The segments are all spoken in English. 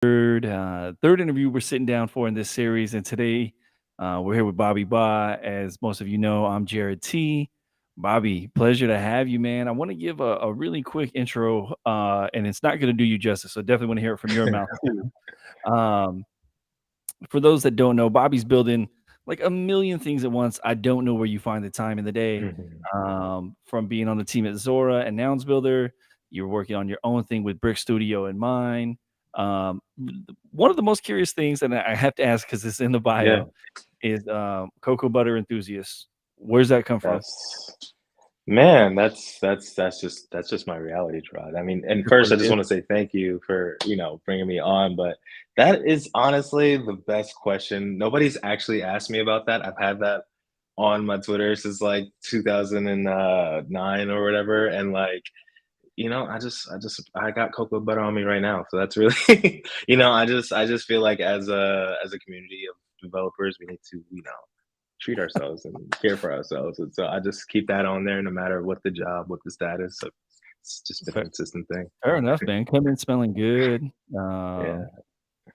third interview we're sitting down for in this series, and today we're here with Bobby Ba. As most of you know, I'm Jared T. Bobby, pleasure to have you, man. I want to give a really quick intro, and it's not going to do you justice, so definitely want to hear it from your mouth too. Um, for those that don't know, Bobby's building like a million things at once. I don't know where you find the time in the day. Mhm. From being on the team at Zora and Nouns Builder, you're working on your own thing with Brick Studio and mine. One of the most curious things, and I have to ask because it's in the Yeah, bio, is cocoa butter enthusiast. Where's that come from? that's man, that's just my reality, Rod. I mean, and That's what first, I it just is. want to say thank you for bringing me on. But that is honestly the best question. Nobody's actually asked me about that. I've had that on my Twitter since like 2009 or whatever, and like I got cocoa butter on me right now. So that's really, I just feel like as a community of developers, we need to treat ourselves and care for ourselves. And so I just keep that on there no matter what the job, what the status. So it's just been a Fair, consistent thing. fair enough, man. Come in smelling good. Yeah.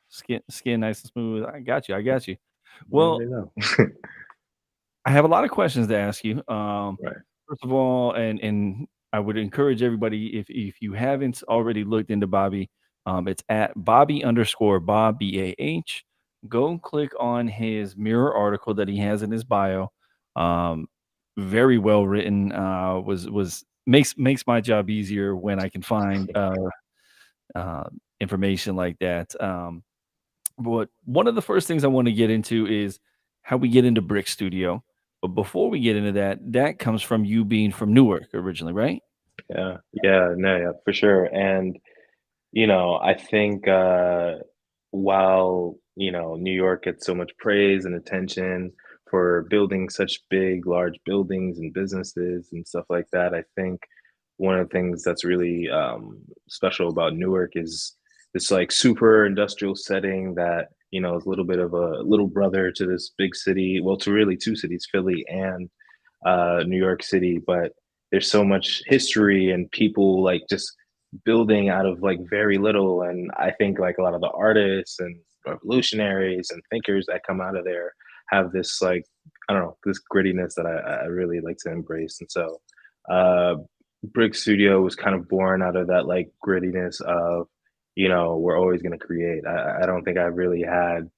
Skin nice and smooth. I got you. I got you. You Well, already know. I have a lot of questions to ask you. Right. First of all, and I would encourage everybody if you haven't already looked into Bobby, it's at Bobby underscore Bob BAH. Go click on his mirror article that he has in his bio. Um, very well written. Was makes my job easier when I can find uh, information like that. But one of the first things I want to get into is how we get into Brick Studio. But before we get into that, that comes from you being from Newark originally, right? Yeah. Yeah. No, yeah, for sure. And I think while New York gets so much praise and attention for building such big, large buildings and businesses and stuff like that, I think one of the things that's really special about Newark is this like super industrial setting that is a little bit of a little brother to this big city. Well, to really two cities, Philly and New York City, but there's so much history and people like just building out of like very little. And I think like a lot of the artists and revolutionaries and thinkers that come out of there have this like, I don't know, this grittiness that I really like to embrace. And so uh Brick Studio was kind of born out of that like grittiness of, we're always gonna create. I don't think I really had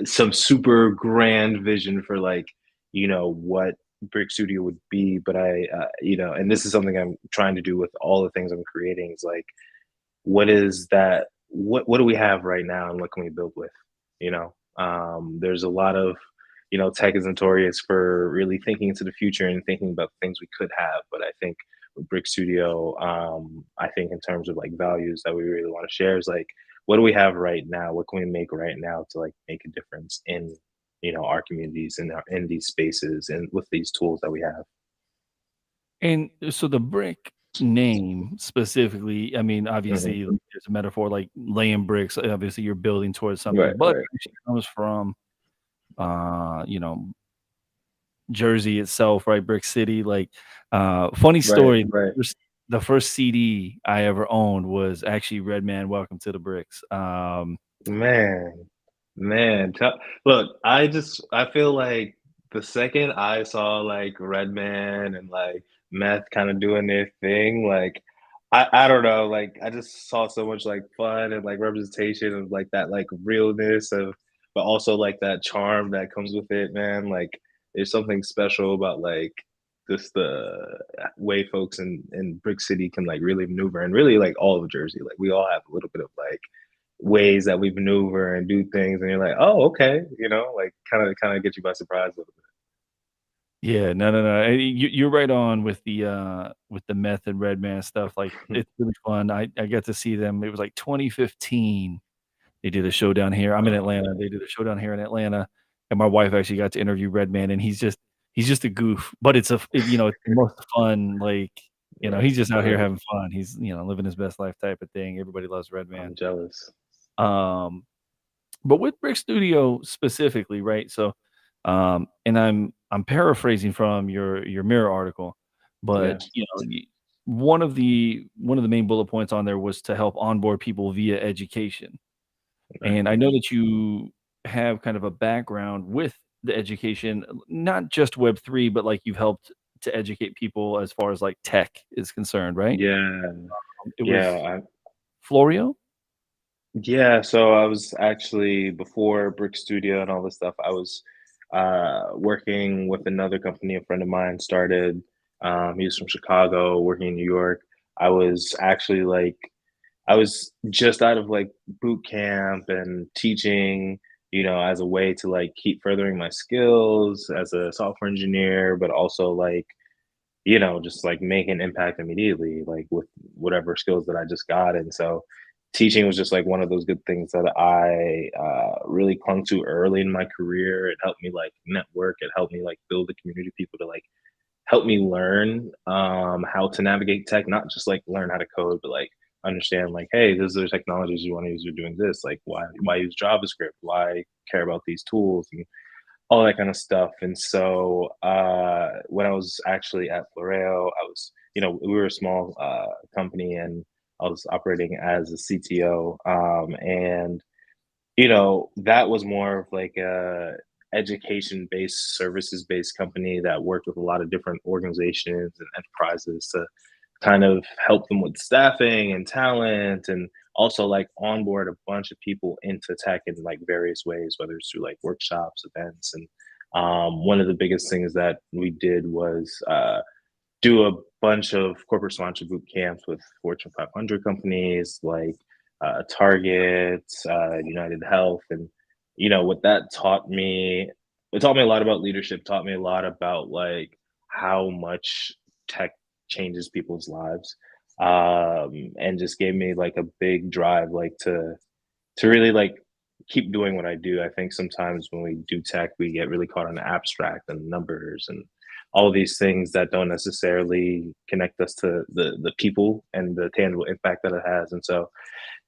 some super grand vision for like what Brick Studio would be, but and this is something I'm trying to do with all the things I'm creating is like what is that what do we have right now and what can we build with, there's a lot of tech is notorious for really thinking into the future and thinking about things we could have, but I think with Brick Studio, I think in terms of like values that we really want to share is like what do we have right now, what can we make right now to like make a difference in our communities and in these spaces and with these tools that we have. And so the brick name specifically, I mean, Hmm. obviously there's a metaphor like laying bricks. Obviously, you're building towards something, Right, but right. it actually comes from uh, you know, Jersey itself, right? Brick City. Like, funny Right, story. right. The first CD I ever owned was actually Redman Welcome to the Bricks. Man, man, look, I feel like the second I saw like Redman and like Meth kind of doing their thing, like I don't know, like I just saw so much like fun and like representation of like that like realness of, but also like that charm that comes with it, man. Like there's something special about like just the way folks in Brick City can like really maneuver and really like all of Jersey. Like we all have a little bit of like ways that we maneuver and do things, and you're like, "Oh, okay," like kind of get you by surprise a little Yeah, no, no, no. You're right on with the Meth and Redman stuff. Like, bit. it's really fun. I got to see them. It was like 2015. They did a show down here. I'm in Oh, Atlanta. They did a show down here in Atlanta, and my wife actually got to interview Redman, and he's just a goof, but it's the most fun. Like, right, he's just out here right. having fun. He's living his best life type of thing. Everybody loves Redman. I'm jealous. Um, but with Brick Studio specifically, right? So, and I'm paraphrasing from your Mirror article, but Yeah. one of the main bullet points on there was to help onboard people via education. Right. And I know that you have kind of a background with the education, not just Web3, but like you've helped to educate people as far as like tech is concerned, right? Yeah. It Yeah. was Florio? Yeah, so I was actually before Brick Studio and all this stuff, I was working with another company a friend of mine started. He was from Chicago, working in New York. I was actually like I was just out of like boot camp and teaching, as a way to like keep furthering my skills as a software engineer, but also like, just like make an impact immediately, like with whatever skills that I just got. And so teaching was just like one of those good things that I really clung to early in my career. It helped me like network, it helped me like build a community of people to like help me learn how to navigate tech, not just like learn how to code, but like understand like, hey, these are the technologies you want to use. You're doing this. Like, why use JavaScript? Why care about these tools and all that kind of stuff. And so when I was actually at Floreo, we were a small company, and I was operating as a CTO. And that was more of like a education-based, services-based company that worked with a lot of different organizations and enterprises to kind of help them with staffing and talent, and also like onboard a bunch of people into tech in like various ways, whether it's through like workshops, events. And one of the biggest things that we did was do a bunch of corporate sponsored boot camps with Fortune 500 companies like Target, United Health. And what that taught me, it taught me a lot about leadership, taught me a lot about like how much tech changes people's lives, and just gave me like a big drive, like to really like keep doing what I do. I think sometimes when we do tech, we get really caught on the abstract and numbers and all these things that don't necessarily connect us to the people and the tangible impact that it has. And so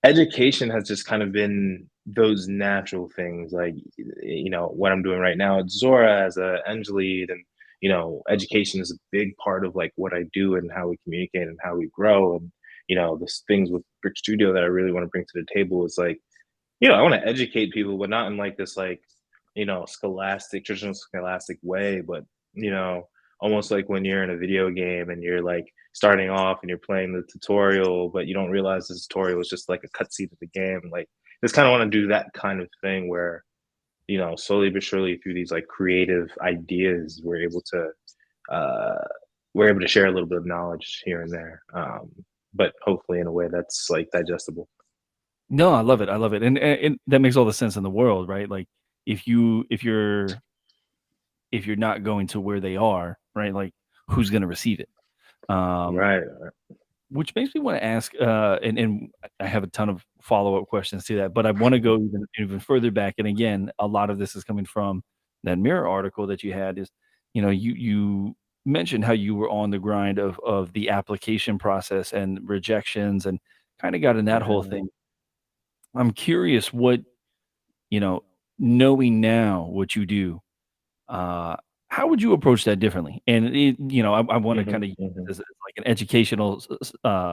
education has just kind of been those natural things, like what I'm doing right now at Zora as a eng lead. And education is a big part of like what I do and how we communicate and how we grow. And this things with Brick Studio that I really want to bring to the table is like, I want to educate people, but not in like this like, traditional scholastic way, but you know, almost like when you're in a video game and you're like starting off and you're playing the tutorial, but you don't realize the tutorial is just like a cutscene of the game. Like, just kind of want to do that kind of thing where, slowly but surely through these like creative ideas, uh, we're able to share a little bit of knowledge here and there. But hopefully in a way that's like digestible. No, I love it, I love it, and that makes all the sense in the world, right? Like, if you're not going to where they are, right, like, who's gonna receive it? Um, Right. which makes me wanna ask, and I have a ton of follow-up questions to that, but I wanna go even further back, and again, a lot of this is coming from that Mirror article that you had is, you mentioned how you were on the grind of the application process and rejections and kinda got in that whole Yeah. thing. I'm curious what, you know, knowing now what you do, uh, how would you approach that differently? And I want to kind Mhm, of use mhm. this as like an educational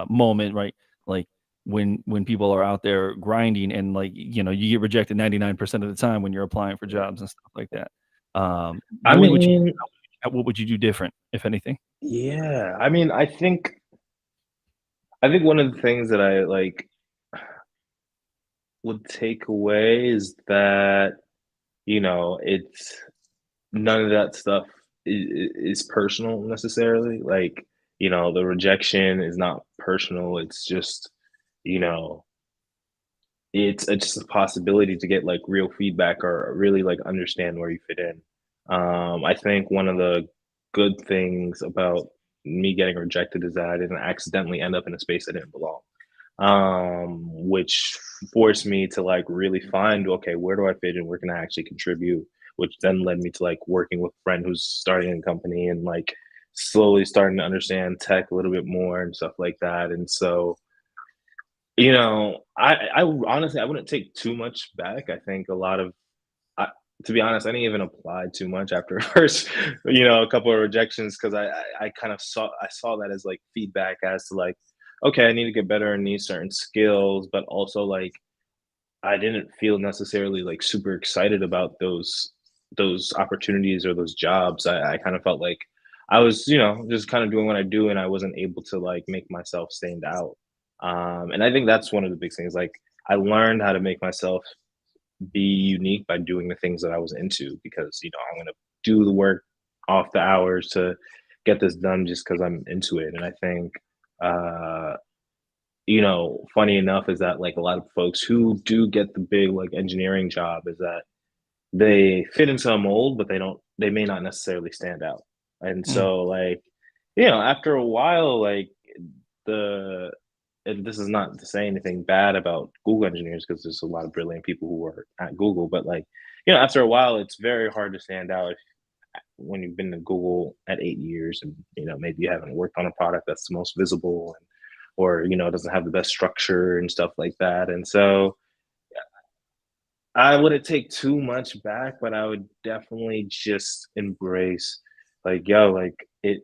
moment, right? Like when people are out there grinding and like you get rejected 99% of the time when you're applying for Right. jobs and stuff like that. I Knowing what you mean, what would you do different, if anything? yeah. I mean, I think one of the things that I like would take away is that, it's none of that stuff is personal necessarily. Like, the rejection is not personal. It's just, you know, it's just a possibility to get like real feedback or really like understand where you fit in. I think one of the good things about me getting rejected is that I didn't accidentally end up in a space I didn't belong, which forced me to like really find, okay, where do I fit in? Where can I actually contribute? Which then led me to like working with a friend who's starting a company and like slowly starting to understand tech a little bit more and stuff like that. And so, I honestly I wouldn't take too much back. I think a lot of I, to be honest, I didn't even apply too much after first, a couple of rejections because I kind of saw that as like feedback as to like, okay, I need to get better in these certain skills, but also like I didn't feel necessarily like super excited about those opportunities or those jobs. I kind of felt like I was, just kind of doing what I do, and I wasn't able to like make myself stand out. And I think that's one of the big things. Like I learned how to make myself be unique by doing the things that I was into because I'm gonna do the work off the hours to get this done just because I'm into it. And I think uh funny enough is that like a lot of folks who do get the big like engineering job is that they fit into a mold, but they may not necessarily stand out. And Mm, so like, after a while, like the and this is not to say anything bad about Google engineers because there's a lot of brilliant people who work at Google, but like, after a while, it's very hard to stand out when you've been to Google at 8 years and maybe you haven't worked on a product that's the most visible and or doesn't have the best structure and stuff like that. And so I wouldn't take too much back, but I would definitely just embrace like, yo, like it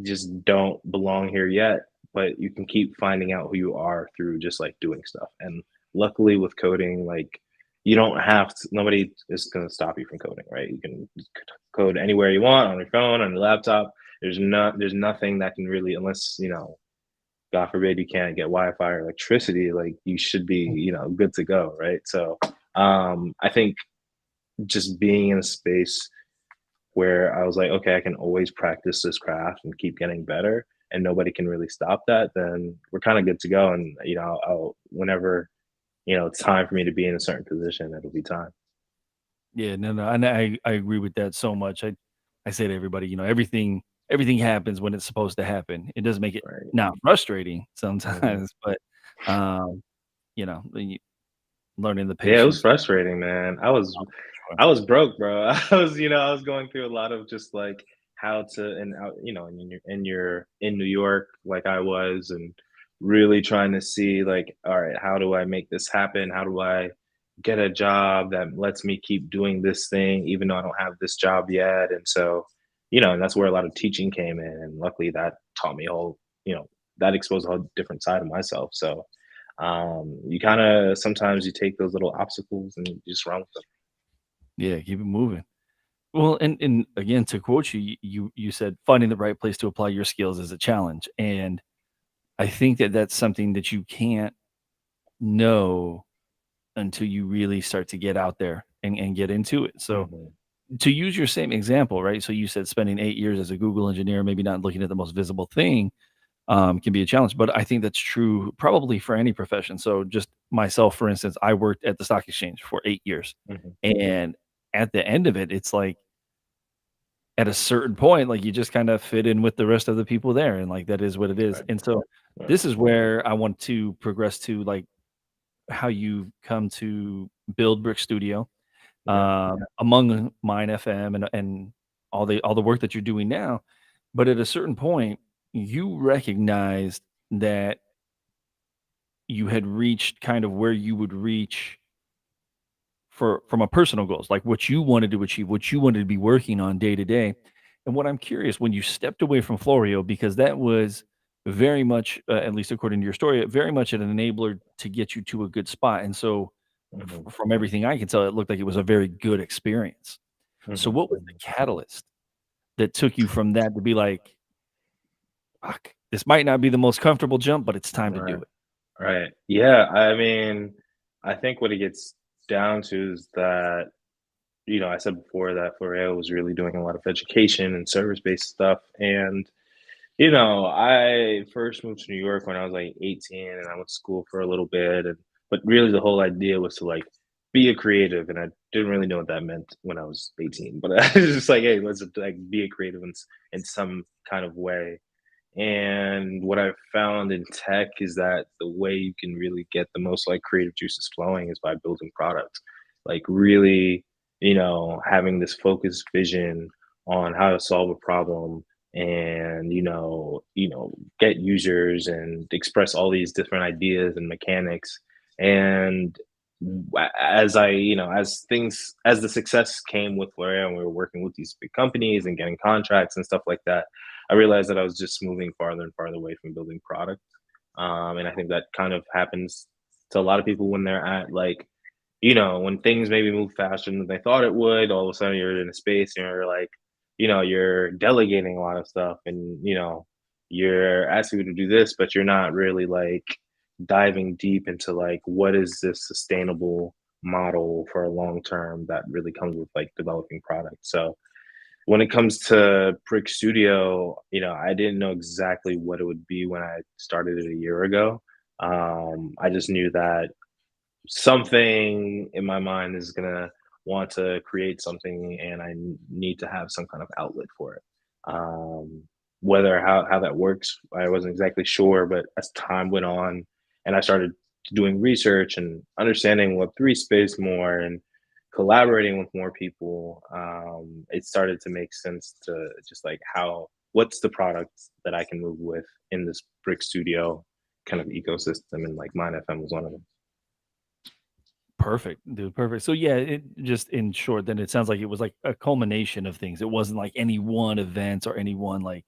just don't belong here yet, but you can keep finding out who you are through just like doing stuff. And luckily with coding, like you don't have to, nobody is going to stop you from coding, right? You can code anywhere you want on your phone, on your laptop. There's nothing that can really, unless, God forbid you can't get Wi-Fi or electricity, like you should be, mm. good to go, right? So I think just being in a space where I was like, okay, I can always practice this craft and keep getting better, and nobody can really stop that, then we're kind of good to go. And whenever it's time for me to be in a certain position, it'll be time. Yeah, no, no, and I agree with that so much. I say to everybody, everything happens when it's supposed to happen. It does make it Right. not frustrating Mhm. sometimes, but um, then learning the Yeah, it was patience. frustrating, man. I was Oh, sure. I was broke, bro. I was going through a lot of just like how to and out, in New York like I was and really trying to see like, all right, how do I make this happen? How do I get a job that lets me keep doing this thing even though I don't have this job yet? And so, and that's where a lot of teaching came in. And luckily that taught me a whole, that exposed a whole different side of myself. So you kind of sometimes you take those little obstacles and you just run with them. Yeah, keep it moving. Well, and again, to quote you, you said finding the right place to apply your skills is a challenge, and I think that that's something that you can't know until you really start to get out there and get into it. So Mhm. to use your same example, right? So you said spending 8 years as a Google engineer, maybe not looking at the most visible thing, can be a challenge. But I think that's true probably for any profession. So just myself, for instance, I worked at the stock exchange for 8 years, Mhm. and at the end of it, it's like at a certain point, like, you just kinda fit in with the rest of the people there, and, like, that is what it is, Right. and so, Right. this is where I want to progress to, like, how you come to build Brick Studio, Yeah. among Mine FM and all the work that you're doing now, but at a certain point, you recognized that you had reached kind of where you would reach from a personal goals, like what you wanted to achieve, what you wanted to be working on day to day. And what I'm curious, when you stepped away from Florio, because that was very much, at least according to your story, very much an enabler to get you to a good spot. And so, Mhm. from everything I can tell, it looked like it was a very good experience. So, Mhm. what was the catalyst that took you from that to be like, fuck, this might not be the most comfortable jump, but it's time to do Right. it? Right. Yeah. I mean, I think what it gets down to is that, I said before that L'Oreal was really doing a lot of education and service-based stuff. And, I first moved to New York when I was like 18 and I went to school for a little bit. But really the whole idea was to like be a creative. And I didn't really know what that meant when I was 18, but I was just like, hey, let's like be a creative in some kind of way. And what I've found in tech is that the way you can really get the most like creative juices flowing is by building products. Like really, having this focused vision on how to solve a problem and get users and express all these different ideas and mechanics. And as as the success came with L'Oreal and we were working with these big companies and getting contracts and stuff like that, I realized that I was just moving farther and farther away from building product. And I think that kind of happens. to a lot of people when they're at like, when things maybe move faster than they thought it would, all of a sudden you're in a space and you're like, you're delegating a lot of stuff and, you're asking people to do this, but you're not really like diving deep into like what is this sustainable model for a long term that really comes with like developing products. So when it comes to Brick Studio, I didn't know exactly what it would be when I started it a year ago. I just knew that something in my mind is gonna want to create something, and need to have some kind of outlet for it. Um, whether how that works, I wasn't exactly sure, but as time went on, and I started doing research and understanding Web3 space more and collaborating with more people, it started to make sense to just like what's the product that I can move with in this Brick Studio kind of ecosystem, and like Mine FM was one of them. Perfect, dude, perfect. So yeah, it just in short, then it sounds like it was like a culmination of things. It wasn't like any one event or any one like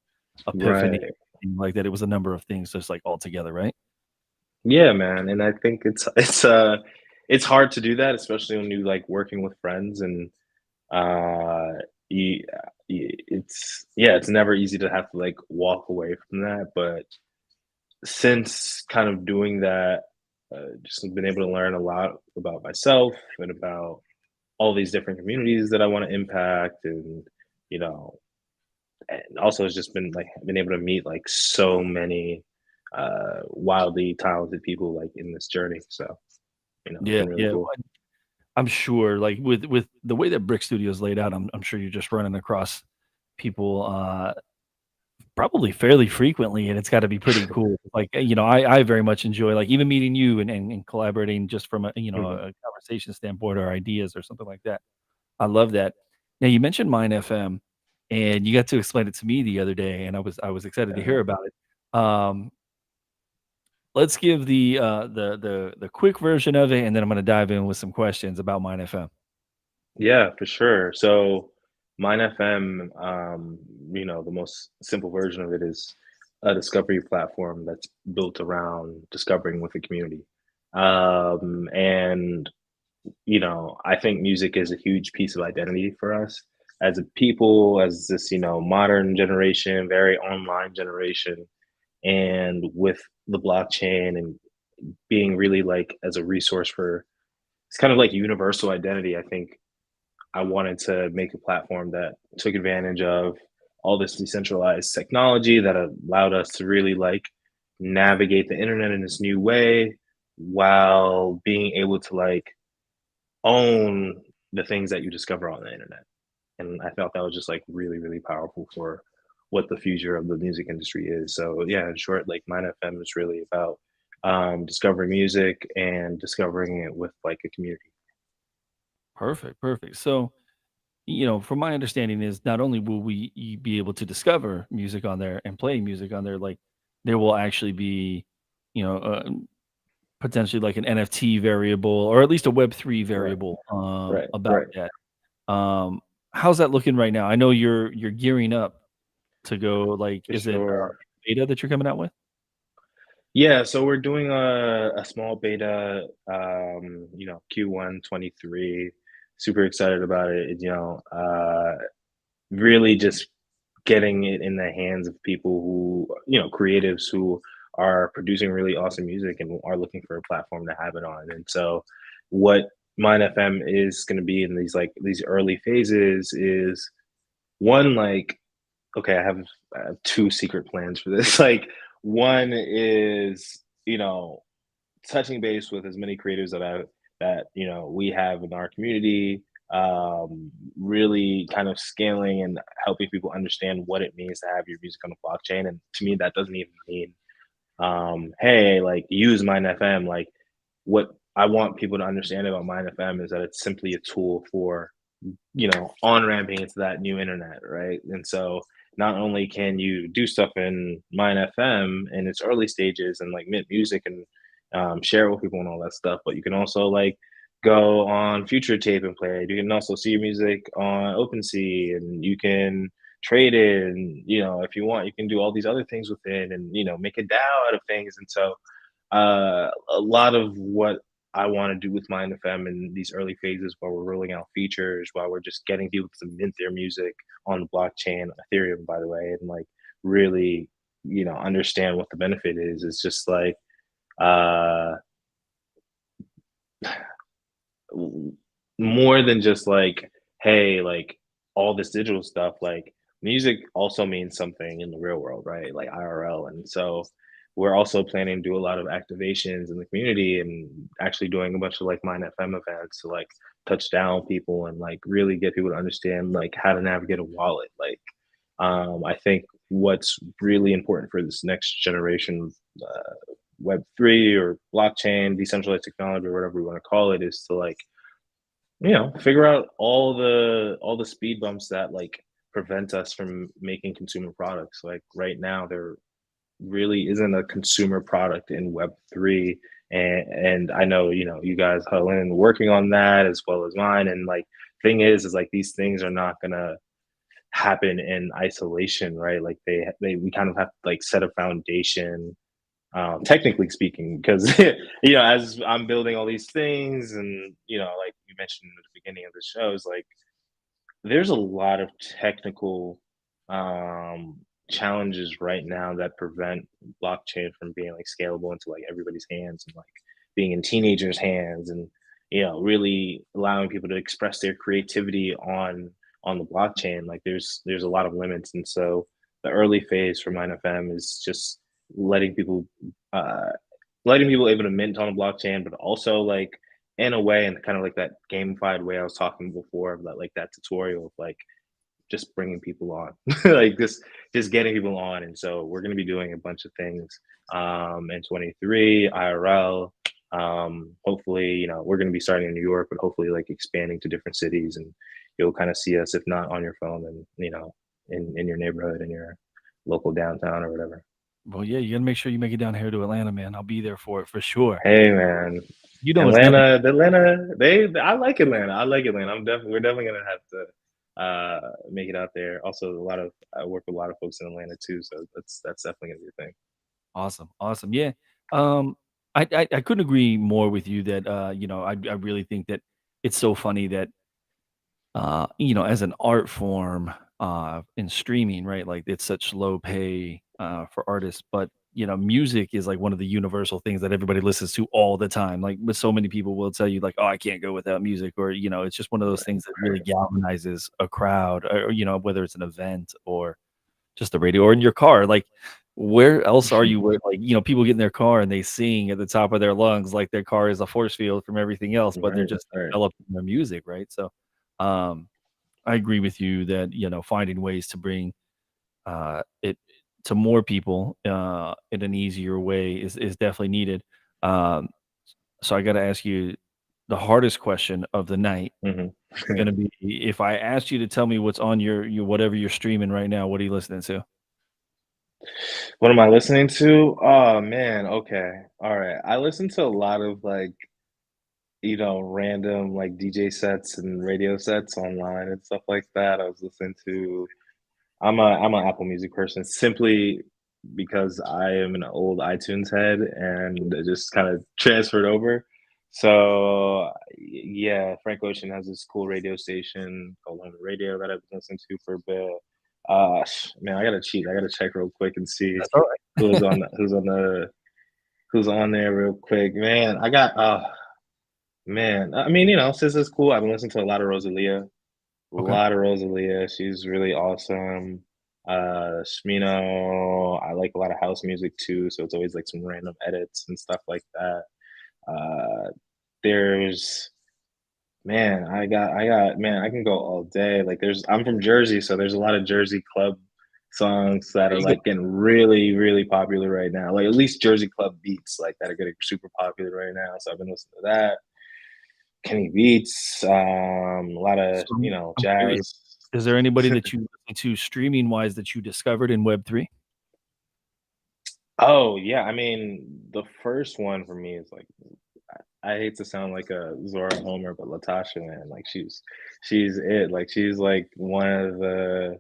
epiphany, Right. anything like that. It was a number of things just like all together, right? Yeah, man, and I think it's hard to do that, especially when you like working with friends and uh you, it's yeah, it's never easy to have to like walk away from that, but since kind of doing that, just been able to learn a lot about myself and about all these different communities that I want to impact, and you know and also it's just been able to meet like so many wildly talented people like in this journey. So it's Yeah, been really yeah. cool. I'm sure, like with the way that Brick Studio is laid out, I'm sure you're just running across people probably fairly frequently, and it's got to be pretty cool. Like I very much enjoy like even meeting you and collaborating just from a Mhm. a conversation standpoint or ideas or something like that. I love that. Now you mentioned Mine FM, and you got to explain it to me the other day, and I was excited to hear Uh, about it. Let's give the quick version of it, and then I'm going to dive in with some questions about Mine FM. yeah, for sure. So Mine FM, the most simple version of it is a discovery platform that's built around discovering with the community. And I think music is a huge piece of identity for us as a people, as this, modern generation, very online generation. And with the blockchain and being really like as a resource for, it's kind of like universal identity. I think I wanted to make a platform that took advantage of all this decentralized technology that allowed us to really like navigate the internet in this new way while being able to like own the things that you discover on the internet. And I felt that was just like really, really powerful for what the future of the music industry is. So yeah, in short, like Mine FM is really about discovering music and discovering it with like a community. Perfect, perfect. So, from my understanding is not only will be able to discover music on there and play music on there, like there will actually be, you know, potentially like an NFT variable or at least a Web3 Right, variable right, about right. that. Um, how's that looking right now? I know you're gearing up to go. Like, For is it sure. beta that you're coming out with? Yeah, so we're doing a small beta, Q1 23. Super excited about it. Really just getting it in the hands of people who, creatives who are producing really awesome music and are looking for a platform to have it on. And so, what Mine FM is going to be in these early phases is one like, okay, I have two secret plans for this. Like, one is touching base with as many creatives that we have in our community, really kind of scaling and helping people understand what it means to have your music on the blockchain. And to me, that doesn't even mean hey, like use Mine FM. Like what I want people to understand about Mine FM is that it's simply a tool for on ramping into that new internet, right? And so not only can you do stuff in Mine FM in its early stages and like mint music and share it with people and all that stuff, but you can also like go on Future Tape and play it. You can also see your music on OpenSea, and you can trade it. And if you want, you can do all these other things with it, and make a DAO out of things. And so a lot of what I want to do with Mind FM in these early phases while we're rolling out features, while we're just getting people to mint their music on the blockchain, Ethereum, by the way, and like really, understand what the benefit is just like, uh, more than just like, hey, like all this digital stuff, like music also means something in the real world, right? Like IRL. And so we're also planning to do a lot of activations in the community and actually doing a bunch of like Mine FM events to like touch down people and like really get people to understand like how to navigate a wallet. Like, I think what's really important for this next generation of Web3 or blockchain, decentralized technology, or whatever we want to call it, is to like, figure out all the speed bumps that like prevent us from making consumer products. Like right now, there really isn't a consumer product in Web3, and I know you guys, Helen, working on that as well as mine. And like, thing is like these things are not gonna happen in isolation, right? Like they we kind of have to like set a foundation, technically speaking, because as I'm building all these things, and like you mentioned at the beginning of the show, is like there's a lot of technical um, challenges right now that prevent blockchain from being like scalable into like everybody's hands, and like being in teenagers' hands, and really allowing people to express their creativity on the blockchain. Like there's a lot of limits, and so the early phase for MineFM is just letting people uh, letting people able to mint on the blockchain, but also like in a way, and kind of like that gamified way I was talking before, of that like that tutorial of like just bringing people on, like this, just getting people on. And so we're going to be doing a bunch of things in 23 IRL. Hopefully, we're going to be starting in New York, but hopefully like expanding to different cities, and you'll kind of see us, if not on your phone, then in your neighborhood, in your local downtown or whatever. Well, yeah, you gotta make sure you make it down here to Atlanta, man. I'll be there for it for sure. Hey man, You know, it's nothing. I like Atlanta. I like Atlanta. We're definitely gonna have to make it out there. Also, I work with a lot of folks in Atlanta too, so that's definitely gonna be a thing. Awesome, awesome. Yeah. Um, I couldn't agree more with you that I really think that it's so funny that as an art form in streaming, right? Like it's such low pay for artists, but music is like one of the universal things that everybody listens to all the time. Like, with so many people will tell you, like, "Oh, I can't go without music," or it's just one of those things that really Right. galvanizes a crowd, or whether it's an event or just the radio or in your car. Like, where else are you where, like, people get in their car and they sing at the top of their lungs like their car is a force field from everything else, but they're Right. just Right. developing their music, right? So, um, I agree with you that, finding ways to bring, it to more people, in an easier way is definitely needed. Um, so I gotta ask you the hardest question of the night hmm is gonna be, if I asked you to tell me what's on your whatever you're streaming right now, what are you listening to? What am I listening to? Oh man. Okay. All right. I listen to a lot of like random like DJ sets and radio sets online and stuff like that. I was listening to I'm an Apple Music person, simply because I am an old iTunes head and it just kind of transferred over. So yeah, Frank Ocean has this cool radio station called Lemon Radio that I've been listening to for a bit. Man, I gotta cheat. I gotta check real quick and see That's all who's right. who's on there real quick. Man, I got man. I mean, since it's cool, I've been listening to a lot of Rosalia. A Okay. lot of Rosalia, she's really awesome. Smino, I like a lot of house music too, so it's always like some random edits and stuff like that. Uh, there's man, I can go all day. Like I'm from Jersey, so there's a lot of Jersey club songs that There are you go. like getting really, really popular right now. Like at least Jersey club beats like that are getting super popular right now. So I've been listening to that. Kenny Beats, a lot of, So, I'm curious, jazz. is there anybody that you listen to streaming wise that you discovered in Web3? Oh, yeah, I mean, the first one for me is, like, I hate to sound like a Zora Homer, but Latasha, man, like, she's it, like, she's, like, one of the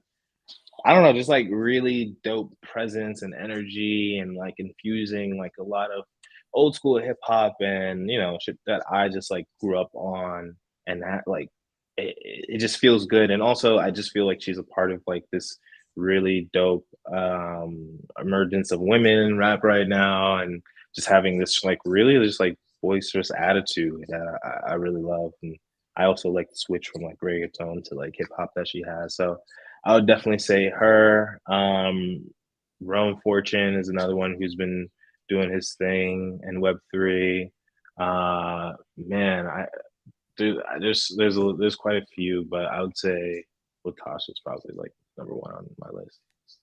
I don't know, just, like, really dope presence and energy, and, like, infusing, like, a lot of old school hip hop and shit that I just like grew up on, and that like it just feels good. And also, I just feel like she's a part of like this really dope emergence of women in rap right now, and just having this like really just like boisterous attitude that I really love. And I also like the switch from like reggaeton to like hip hop that she has. So I would definitely say her. Rome Fortune is another one who's been doing his thing in Web3. Man, there's quite a few, but I would say Latasha's probably like number one on my list.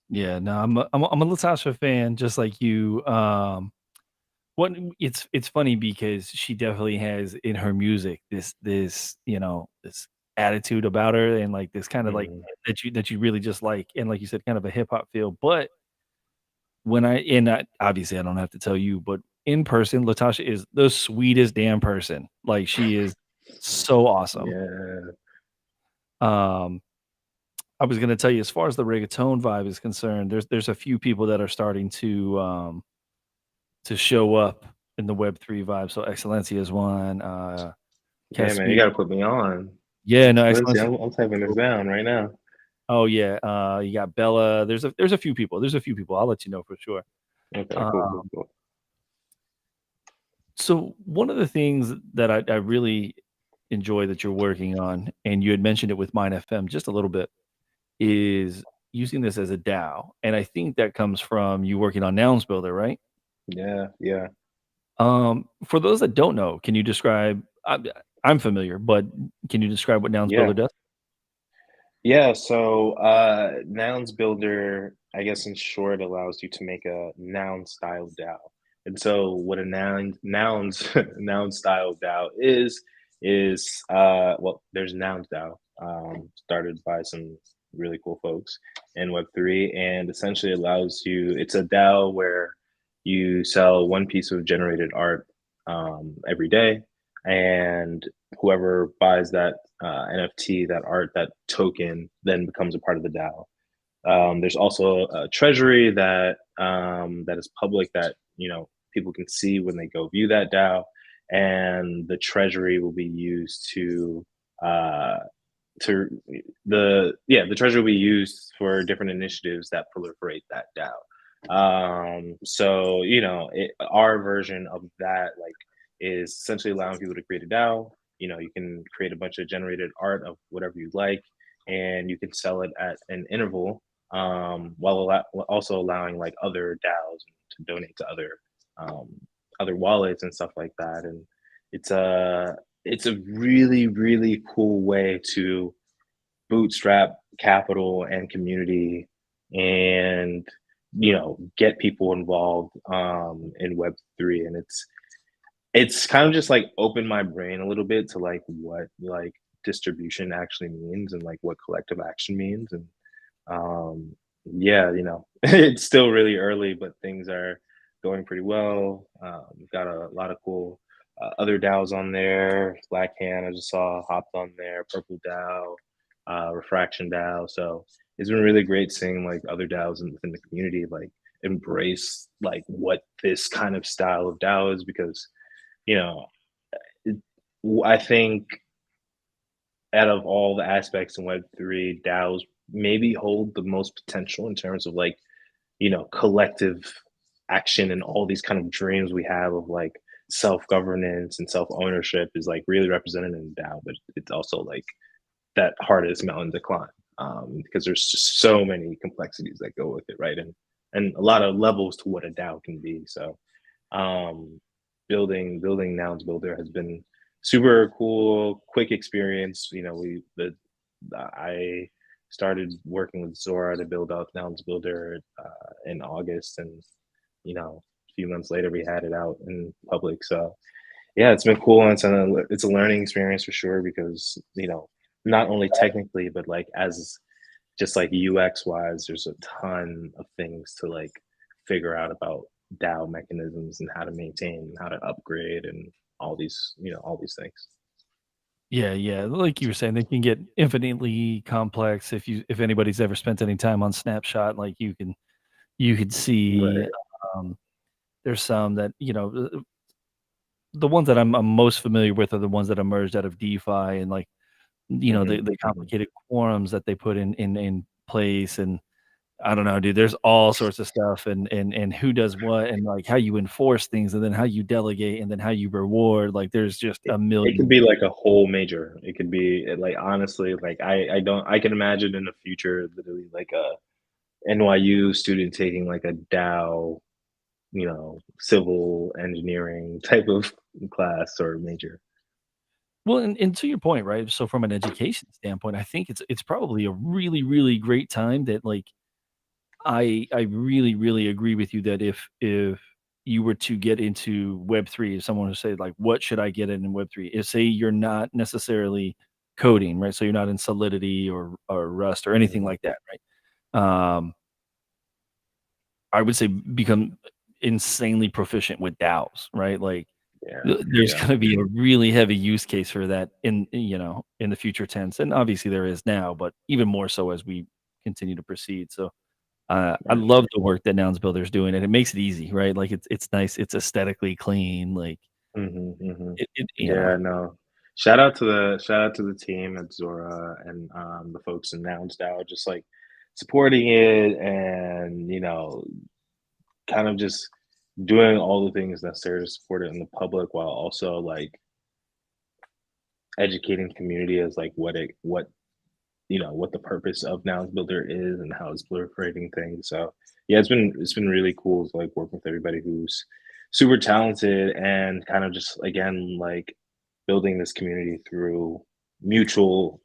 Yeah, no, I'm a Latasha fan just like you. What it's funny because she definitely has in her music this attitude about her and like this kind of like Mhm. that you really just like, and like you said, kind of a hip hop feel. But when obviously I don't have to tell you, but in person, Latasha is the sweetest damn person. Like she is so awesome. Yeah, Um, I was gonna tell you as far as the reggaeton vibe is concerned, there's a few people that are starting to show up in the Web3 vibe. So Excellencia is one, yeah, man, you Caspi gotta put me on. yeah, no, Let's see, Excellencia. I'm typing this down right now. Oh yeah, you got Bella. There's a few people. There's a few people. I'll let you know for sure. Okay, Uh, cool, cool, cool. so one of the things that I really enjoy that you're working on, and you had mentioned it with Mine FM just a little bit, is using this as a DAO. And I think that comes from you working on Nouns Builder, right? Yeah, yeah, For those that don't know, can you describe? I'm familiar, but can you describe what Nouns yeah. Builder does? Yeah, so Nouns Builder, I guess in short, allows you to make a noun style DAO. And so what a nouns noun style DAO is well, there's Nouns DAO, started by some really cool folks in Web3, and essentially allows you, it's a DAO where you sell one piece of generated art every day, and whoever buys that NFT, that art, that token, then becomes a part of the DAO. There's also a treasury that is public, that people can see when they go view that DAO, and the treasury will be used uh, to the treasury will be used for different initiatives that proliferate that DAO. So our version of that like is essentially allowing people to create a DAO. You can create a bunch of generated art of whatever you like, and you can sell it at an interval, while also allowing like other DAOs to donate to um, other wallets and stuff like that. And it's a it's a really really cool way to bootstrap capital and community, and get people involved in Web3. And it's kind of just like opened my brain a little bit to like what like distribution actually means, and like what collective action means. And um yeah, it's still really early, but things are going pretty well. We've got a lot of cool other DAOs on there. Black Hand, I just saw, hopped on there. Purple DAO, Refraction DAO. So it's been really great seeing like other DAOs within the community like embrace like what this kind of style of DAO is, because you know it, I think out of all the aspects in Web3, DAOs maybe hold the most potential in terms of like collective action, and all these kind of dreams we have of like self-governance and self-ownership is like really represented in DAO. But it's also like that hardest mountain to climb, because there's just so many complexities that go with it, right? And a lot of levels to what a DAO can be. So um, building Nouns Builder has been super cool, quick experience. I started working with Zora to build out Nouns Builder in August, and a few months later we had it out in public. So yeah, it's been cool, and it's a learning experience for sure, because not only technically, but like as just like UX wise, there's a ton of things to like figure out about DAO mechanisms and how to maintain, how to upgrade, and all these things. Yeah, yeah. Like you were saying, they can get infinitely complex if anybody's ever spent any time on Snapshot, like you could see Right. um there's some that, the ones that I'm most familiar with are the ones that emerged out of DeFi and, like, Mhm, the mhm. complicated quorums that they put in place, and I don't know, dude, there's all sorts of stuff and who does what and, like, how you enforce things and then how you delegate and then how you reward, like, there's just a It could million. be like a whole major. It could be, like, honestly, like, I can imagine in the future literally like a NYU student taking like a Dow, civil engineering type of class or major. Well, and to your point, right? So from an education standpoint, I think it's probably a really, really great time that, like, I really, really agree with you that if you were to get into Web3, if someone would say, like, "What should I get in Web3?" If, say, you're not necessarily coding, right? So you're not in Solidity or Rust or anything Mhm. like that, right? I would say become insanely proficient with DAOs, right? Like, Yeah, there's yeah. gonna be a really heavy use case for that in the future tense, and obviously there is now, but even more so as we continue to proceed. So, I Right. love the work that Nouns Builder's doing, and it makes it easy, right? Like, it's nice, it's aesthetically clean, like, Mhm, mhm. know. Yeah, no. Shout out to the team at Zora and, the folks in NounsDAO just, like, supporting it and, kind of just doing all the things necessary to support it in the public while also, like, educating community as, like, what the purpose of Nouns Builder is and how it's proliferating things. So yeah, it's been really cool to like work with everybody who's super talented and kind of just again like building this community through mutual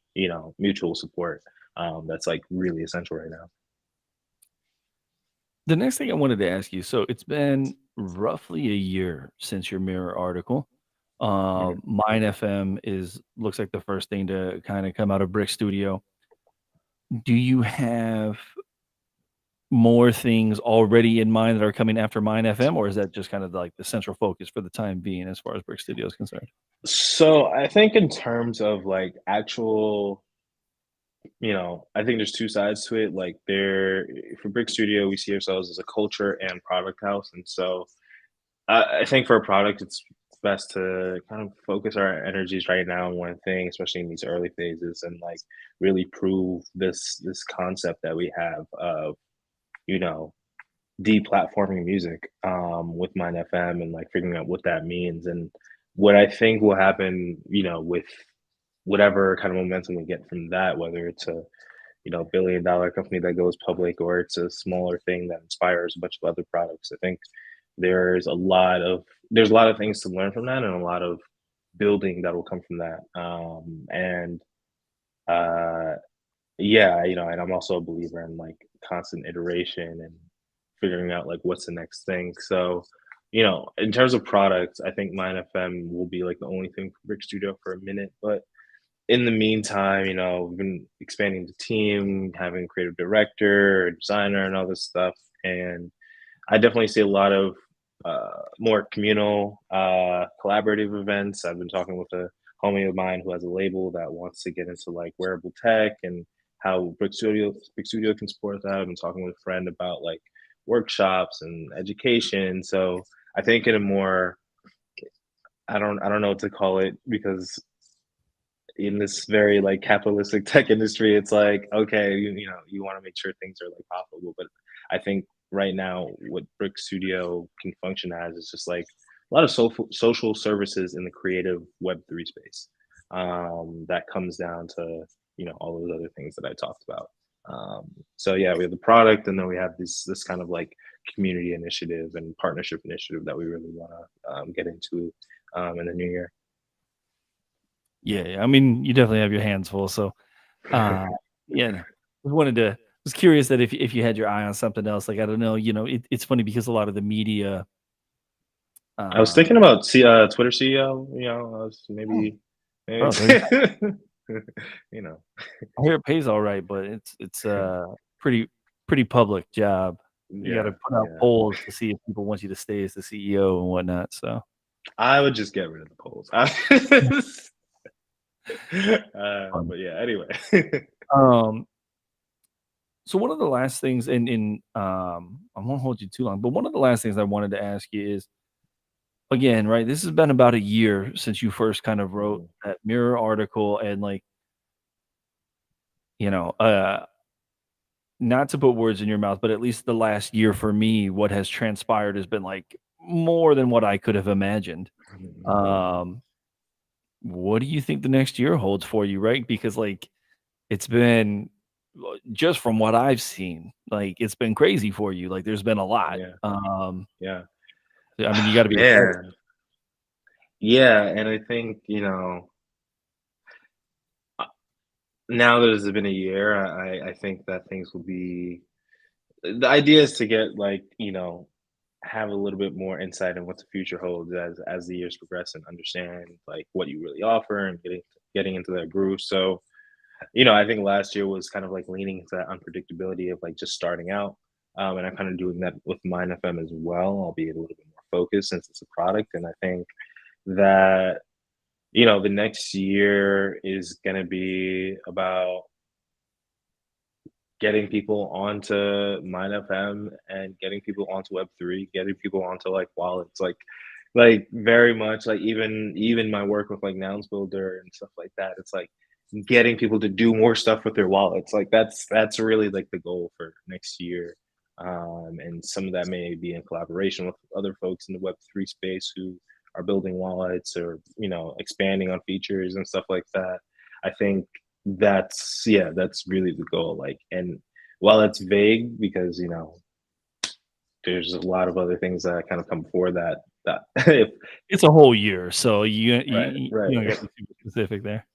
support. That's like really essential right now. The next thing I wanted to ask you, so it's been roughly a year since your Mirror article. Mhm. Mine FM is looks like the first thing to kinda come out of Brick Studio. Do you have more things already in mind that are coming after Mine FM, or is that just kind of like the central focus for the time being as far as Brick Studio is concerned? So I think in terms of like actual, I think there's two sides to it. Like there for Brick Studio, we see ourselves as a culture and product house. And so I think for a product, it's best to kind of focus our energies right now on one thing, especially in these early phases, and like really prove this concept that we have of you know deplatforming music with Mine FM and like figuring out what that means and what I think will happen, with whatever kind of momentum we get from that, whether it's a billion-dollar company that goes public or it's a smaller thing that inspires a bunch of other products. I think there's a lot of there's a lot of things to learn from that and a lot of building that will come from that. And uh, yeah, and I'm also a believer in like constant iteration and figuring out like what's the next thing. So, in terms of products, I think Mine FM will be like the only thing for Brick Studio for a minute. But in the meantime, we've been expanding the team, having a creative director, a designer, and all this stuff. And I definitely see a lot of more communal, collaborative events. I've been talking with a homie of mine who has a label that wants to get into like wearable tech and how Brick Studio can support that. I've been talking with a friend about like workshops and education. So I think in a more I don't know what to call it because in this very like capitalistic tech industry, it's like okay, you want to make sure things are like profitable, but I think right now what Brick Studio can function as is just like a lot of social services in the creative Web3 space. That comes down to all those other things that I talked about. So yeah, we have the product, and then we have this kind of like community initiative and partnership initiative that we really want to get into in the new year. Yeah, yeah, I mean, you definitely have your hands full, so, uh, yeah, no, just wanted to was curious that if you had your eye on something else, like, I don't know, it's funny because a lot of the media, I was uh thinking about Twitter CEO, I was oh, maybe bro, there's you know. I hear it pays all right, but it's a pretty public job. You gotta Yeah, put out yeah. polls to see if people want you to stay as the CEO and whatnot, so, I would just get rid of the polls. fun. But yeah, anyway. Um, so one of the last things I won't hold you too long, but one of the last things I wanted to ask you is, again, right, this has been about a year since you first kind of wrote Mhm. that Mirror article and, like, you know, not to put words in your mouth, but at least the last year for me, what has transpired has been, like, more than what I could have imagined. Um, what do you think the next year holds for you, right? Because, like, it's been just from what I've seen, like, it's been crazy for you, like, there's been a lot. Yeah, yeah. I mean, you gotta be excited. Man, yeah, and I think, you know, uh, now that it's been a year, I think that things will be the idea is to get, like, you know, have a little bit more insight in what the future holds as the years progress and understand, like, what you really offer and getting into that groove. So, you know, I think last year was kind of like leaning into that unpredictability of like just starting out. And I'm kind of doing that with Mine FM as well, albeit a little bit more focused since it's a product. And I think that, you know, the next year is going to be about getting people onto Mine FM and getting people onto Web3, getting people onto like wallets, like very much like even my work with like Nouns Builder and stuff like that. It's like getting people to do more stuff with their wallets. Like that's really like the goal for next year. And some of that may be in collaboration with other folks in the Web3 space who are building wallets or you know expanding on features and stuff like that. I think that's yeah, that's really the goal. Like, and while it's vague because you know there's a lot of other things that kind of come before that. That if It's a whole year, so right, you right, don't get to be super specific there.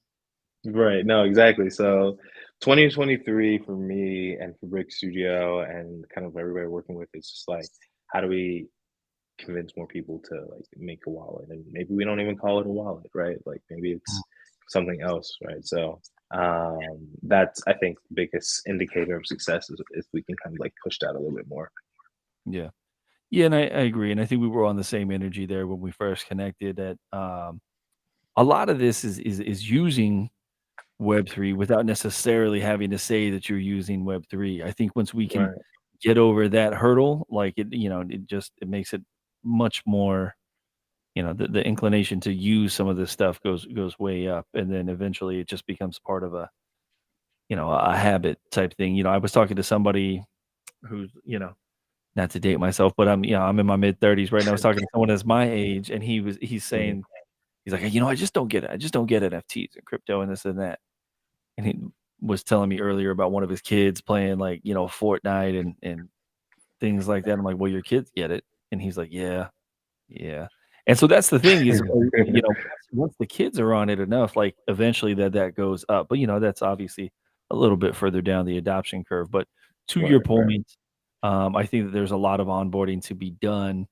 right. No, exactly. So 2023 for me and for Brick Studio and kind of everybody working with it's just like how do we convince more people to like make a wallet and maybe we don't even call it a wallet, right? Like maybe Mm, it's something else, right? So that's I think the biggest indicator of success is if we can kind of like push that a little bit more. yeah. Yeah, and I agree, and I think we were on the same energy there when we first connected that, a lot of this is using Web3 without necessarily having to say that you're using Web3. I think once we can Right. get over that hurdle, like, it makes it much more, the inclination to use some of this stuff goes way up, and then eventually it just becomes part of a habit type thing. I was talking to somebody who's, not to date myself, but I'm in my mid-30s right now. I was talking to someone that's my age, and he's Mhm. saying, he's like, "I just don't get it. I just don't get NFTs and crypto and this and that." And he was telling me earlier about one of his kids playing, like, Fortnite and things like that. I'm like, "Well, your kids get it." And he's like, "Yeah, yeah." And so that's the thing is, once the kids are on it enough, like, eventually that goes up. But, that's obviously a little bit further down the adoption curve. But to your Right, right. point, I think that there's a lot of onboarding to be done,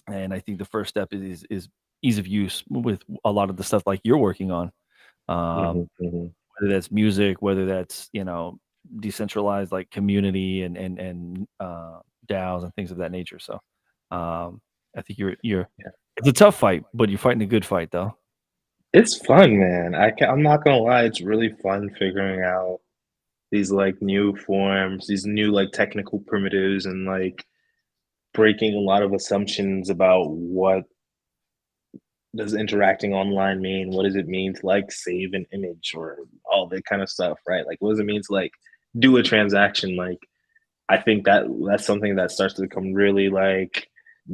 and I think the first step is ease of use with a lot of the stuff like you're working on. Um, Mhm, mhm. whether that's music, whether that's, decentralized, like, community and DAOs and things of that nature. So, I think you're Yeah. it's a tough fight, but you're fighting a good fight, though. It's fun, man. I'm not gonna lie, it's really fun figuring out these like new forms, these new like technical primitives and like breaking a lot of assumptions about what does interacting online mean? What does it mean to like save an image or all that kind of stuff, right? Like what does it mean to like do a transaction? Like I think that that's something that starts to become really like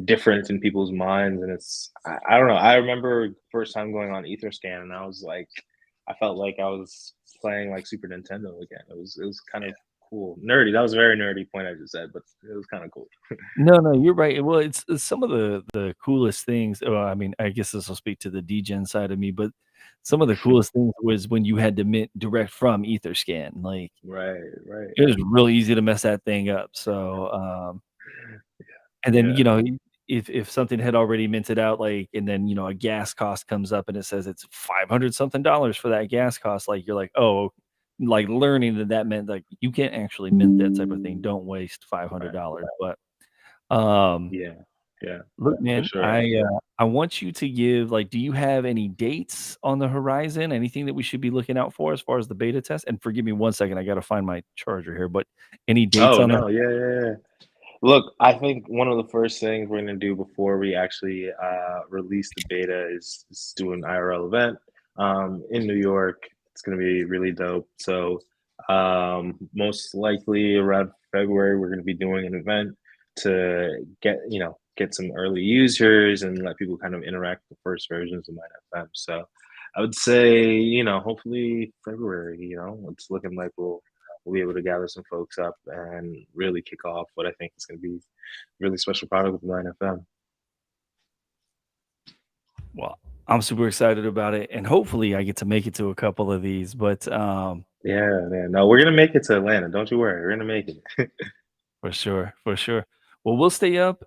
different in people's minds, and I don't know. I remember first time going on EtherScan, and I was like, I felt like I was playing like Super Nintendo again. It was kind of cool, nerdy. That was a very nerdy point I just said, but it was kind of cool. No, no, you're right. Well, it's some of the coolest things. Well, I mean, I guess this will speak to the degen side of me, but some of the coolest things was when you had to mint direct from EtherScan. Like, Right, right. it was really easy to mess that thing up. So, and then, Yeah, if something had already minted out, like, and then, a gas cost comes up and it says it's 500 something dollars for that gas cost, like, you're like, "Oh," like, learning that meant, like, you can't actually mint that type of thing. Don't waste right. $500. But, um, Yeah, yeah, look, for man, sure. I want you to give, like, do you have any dates on the horizon? Anything that we should be looking out for as far as the beta test? And forgive me one second, I gotta find my charger here, but any dates Oh on the no, yeah, yeah, yeah. Look, I think one of the first things we're gonna do before we actually release the beta is do an IRL event in New York. It's gonna be really dope. So most likely around February, we're gonna be doing an event to get some early users and let people kind of interact with the first versions of MineFM. So I would say, hopefully February, it's looking like we'll be able to gather some folks up and really kick off what I think is going to be a really special product with 9FM. Well, I'm super excited about it, and hopefully I get to make it to a couple of these. But Yeah, man. No, we're gonna make it to Atlanta. Don't you worry. We're gonna make it. for sure, for sure. Well, we'll stay up.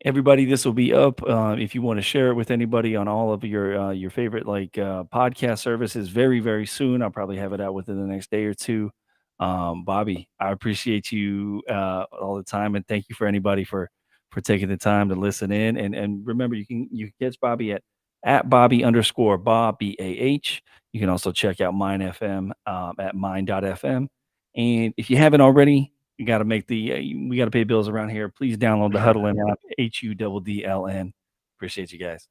Everybody, this will be up. If you want to share it with anybody on all of your favorite podcast services, very very soon. I'll probably have it out within the next day or two. Bobby, I appreciate you all the time, and thank you for anybody for taking the time to listen in. And remember, you can catch Bobby at Bobby underscore Bob BAH. You can also check out Mine FM at mine.fm. And if you haven't already, you got to make we got to pay bills around here. Please download the Huddle app, HUDDLN. Appreciate you guys.